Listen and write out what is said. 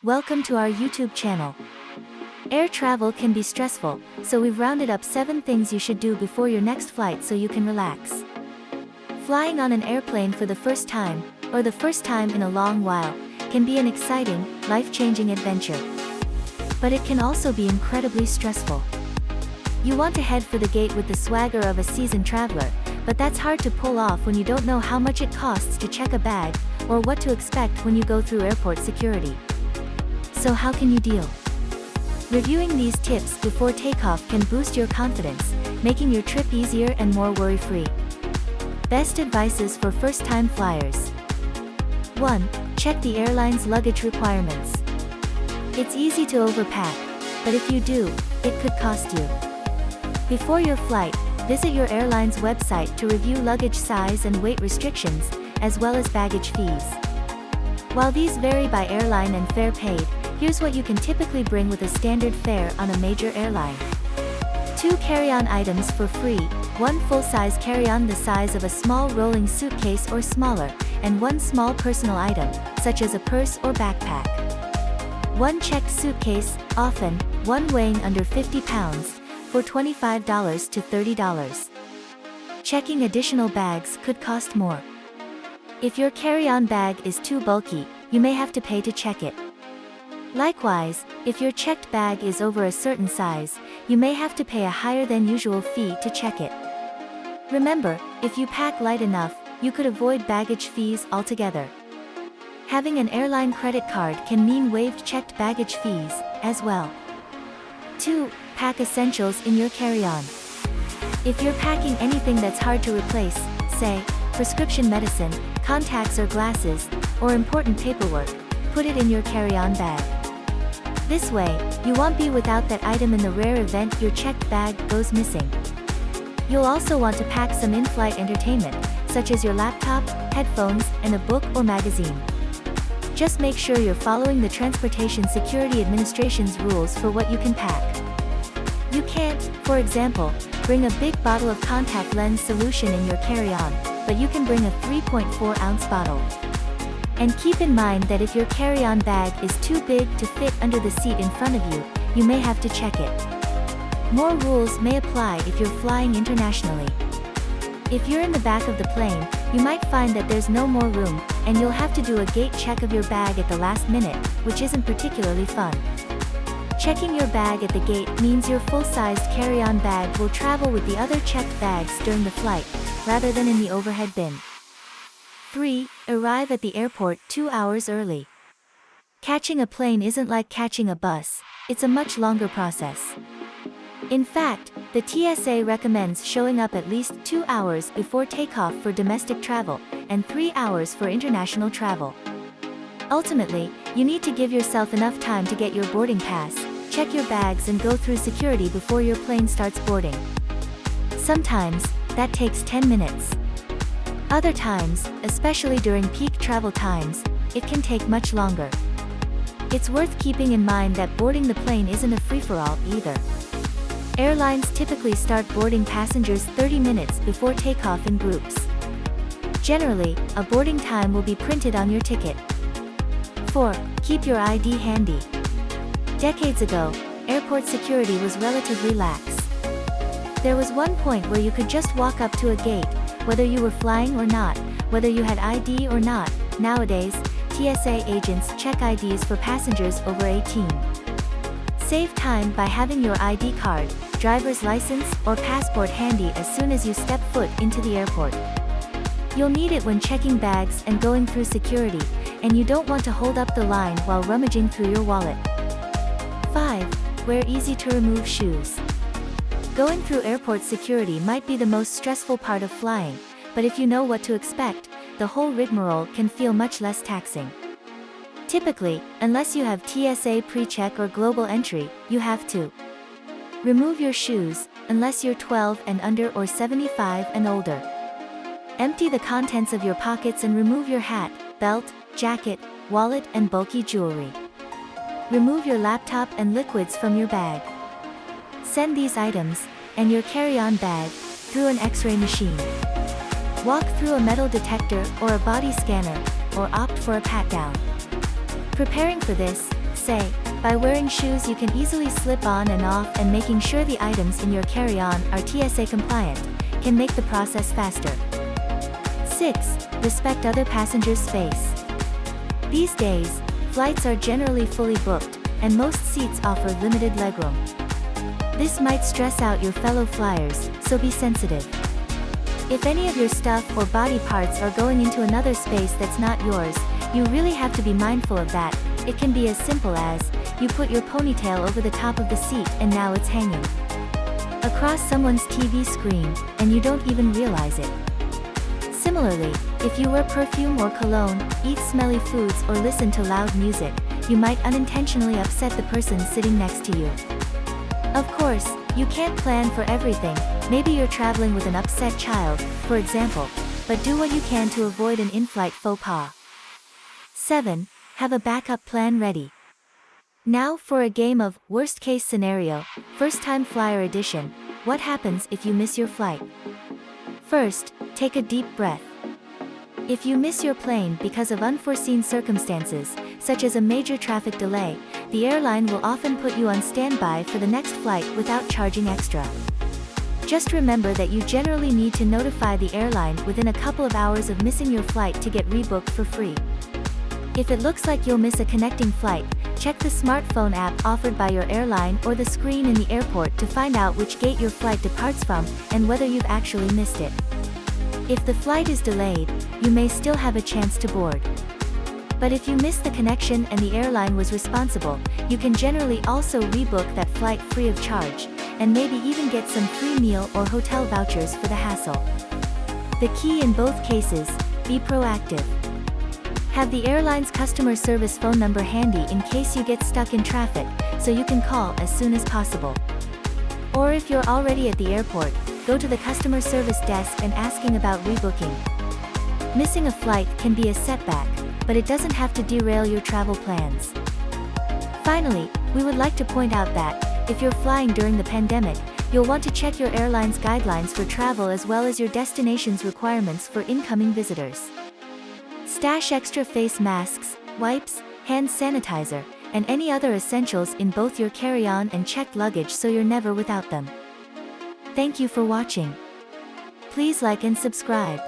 Welcome to our YouTube channel. Air travel can be stressful, so we've rounded up 7 things you should do before your next flight so you can relax. Flying on an airplane for the first time, or the first time in a long while, can be an exciting, life-changing adventure. But it can also be incredibly stressful. You want to head for the gate with the swagger of a seasoned traveler, but that's hard to pull off when you don't know how much it costs to check a bag, or what to expect when you go through airport security. So how can you deal? Reviewing these tips before takeoff can boost your confidence, making your trip easier and more worry-free. Best advices for first-time flyers. 1. Check the airline's luggage requirements. It's easy to overpack, but if you do, it could cost you. Before your flight, visit your airline's website to review luggage size and weight restrictions, as well as baggage fees. While these vary by airline and fare paid, here's what you can typically bring with a standard fare on a major airline. 2 carry-on items for free, 1 full-size carry-on the size of a small rolling suitcase or smaller, and 1 small personal item, such as a purse or backpack. 1 checked suitcase, often, 1 weighing under 50 pounds, for $25 to $30. Checking additional bags could cost more. If your carry-on bag is too bulky, you may have to pay to check it. Likewise, if your checked bag is over a certain size, you may have to pay a higher than usual fee to check it. Remember, if you pack light enough, you could avoid baggage fees altogether. Having an airline credit card can mean waived checked baggage fees, as well. 2. Pack essentials in your carry-on. If you're packing anything that's hard to replace, say, prescription medicine, contacts or glasses, or important paperwork, put it in your carry-on bag. This way, you won't be without that item in the rare event your checked bag goes missing. You'll also want to pack some in-flight entertainment, such as your laptop, headphones, and a book or magazine. Just make sure you're following the Transportation Security Administration's rules for what you can pack. You can't, for example, bring a big bottle of contact lens solution in your carry-on, but you can bring a 3.4-ounce bottle. And keep in mind that if your carry-on bag is too big to fit under the seat in front of you, you may have to check it. More rules may apply if you're flying internationally. If you're in the back of the plane, you might find that there's no more room, and you'll have to do a gate check of your bag at the last minute, which isn't particularly fun. Checking your bag at the gate means your full-sized carry-on bag will travel with the other checked bags during the flight, rather than in the overhead bin. 3. Arrive at the airport 2 hours early. Catching a plane isn't like catching a bus, it's a much longer process. In fact, the TSA recommends showing up at least 2 hours before takeoff for domestic travel, and 3 hours for international travel. Ultimately, you need to give yourself enough time to get your boarding pass, check your bags and go through security before your plane starts boarding. Sometimes, that takes 10 minutes. Other times, especially during peak travel times, it can take much longer. It's worth keeping in mind that boarding the plane isn't a free-for-all either. Airlines typically start boarding passengers 30 minutes before takeoff in groups. Generally, a boarding time will be printed on your ticket. 4. Keep your ID handy. Decades ago, airport security was relatively lax. There was one point where you could just walk up to a gate, whether you were flying or not, whether you had ID or not. Nowadays, TSA agents check IDs for passengers over 18. Save time by having your ID card, driver's license, or passport handy as soon as you step foot into the airport. You'll need it when checking bags and going through security, and you don't want to hold up the line while rummaging through your wallet. 5. Wear easy-to-remove shoes. Going through airport security might be the most stressful part of flying, but if you know what to expect, the whole rigmarole can feel much less taxing. Typically, unless you have TSA pre-check or global entry, you have to remove your shoes, unless you're 12 and under or 75 and older. Empty the contents of your pockets and remove your hat, belt, jacket, wallet, and bulky jewelry. Remove your laptop and liquids from your bag. Send these items, and your carry-on bag, through an X-ray machine. Walk through a metal detector or a body scanner, or opt for a pat-down. Preparing for this, Say, by wearing shoes you can easily slip on and off, and making sure the items in your carry-on are TSA compliant can make the process faster. 6. Respect other passengers' space. These days, flights are generally fully booked, and most seats offer limited legroom. This might stress out your fellow flyers, so be sensitive. If any of your stuff or body parts are going into another space that's not yours, you really have to be mindful of that. It can be as simple as, you put your ponytail over the top of the seat and now it's hanging across someone's TV screen, and you don't even realize it. Similarly, if you wear perfume or cologne, eat smelly foods, or listen to loud music, you might unintentionally upset the person sitting next to you. Of course, you can't plan for everything. Maybe you're traveling with an upset child, for example, but do what you can to avoid an in-flight faux pas. 7. Have a backup plan ready. Now for a game of worst case scenario, first time flyer edition. What happens if you miss your flight? First, take a deep breath. If you miss your plane because of unforeseen circumstances, such as a major traffic delay, the airline will often put you on standby for the next flight without charging extra. Just remember that you generally need to notify the airline within a couple of hours of missing your flight to get rebooked for free. If it looks like you'll miss a connecting flight, check the smartphone app offered by your airline or the screen in the airport to find out which gate your flight departs from and whether you've actually missed it. If the flight is delayed, you may still have a chance to board. But if you miss the connection and the airline was responsible, you can generally also rebook that flight free of charge, and maybe even get some free meal or hotel vouchers for the hassle. The key in both cases, be proactive. Have the airline's customer service phone number handy in case you get stuck in traffic, so you can call as soon as possible. Or if you're already at the airport, go to the customer service desk and asking about rebooking. Missing a flight can be a setback, but it doesn't have to derail your travel plans. Finally, we would like to point out that, if you're flying during the pandemic, you'll want to check your airline's guidelines for travel as well as your destination's requirements for incoming visitors. Stash extra face masks, wipes, hand sanitizer, and any other essentials in both your carry-on and checked luggage so you're never without them. Thank you for watching. Please like and subscribe.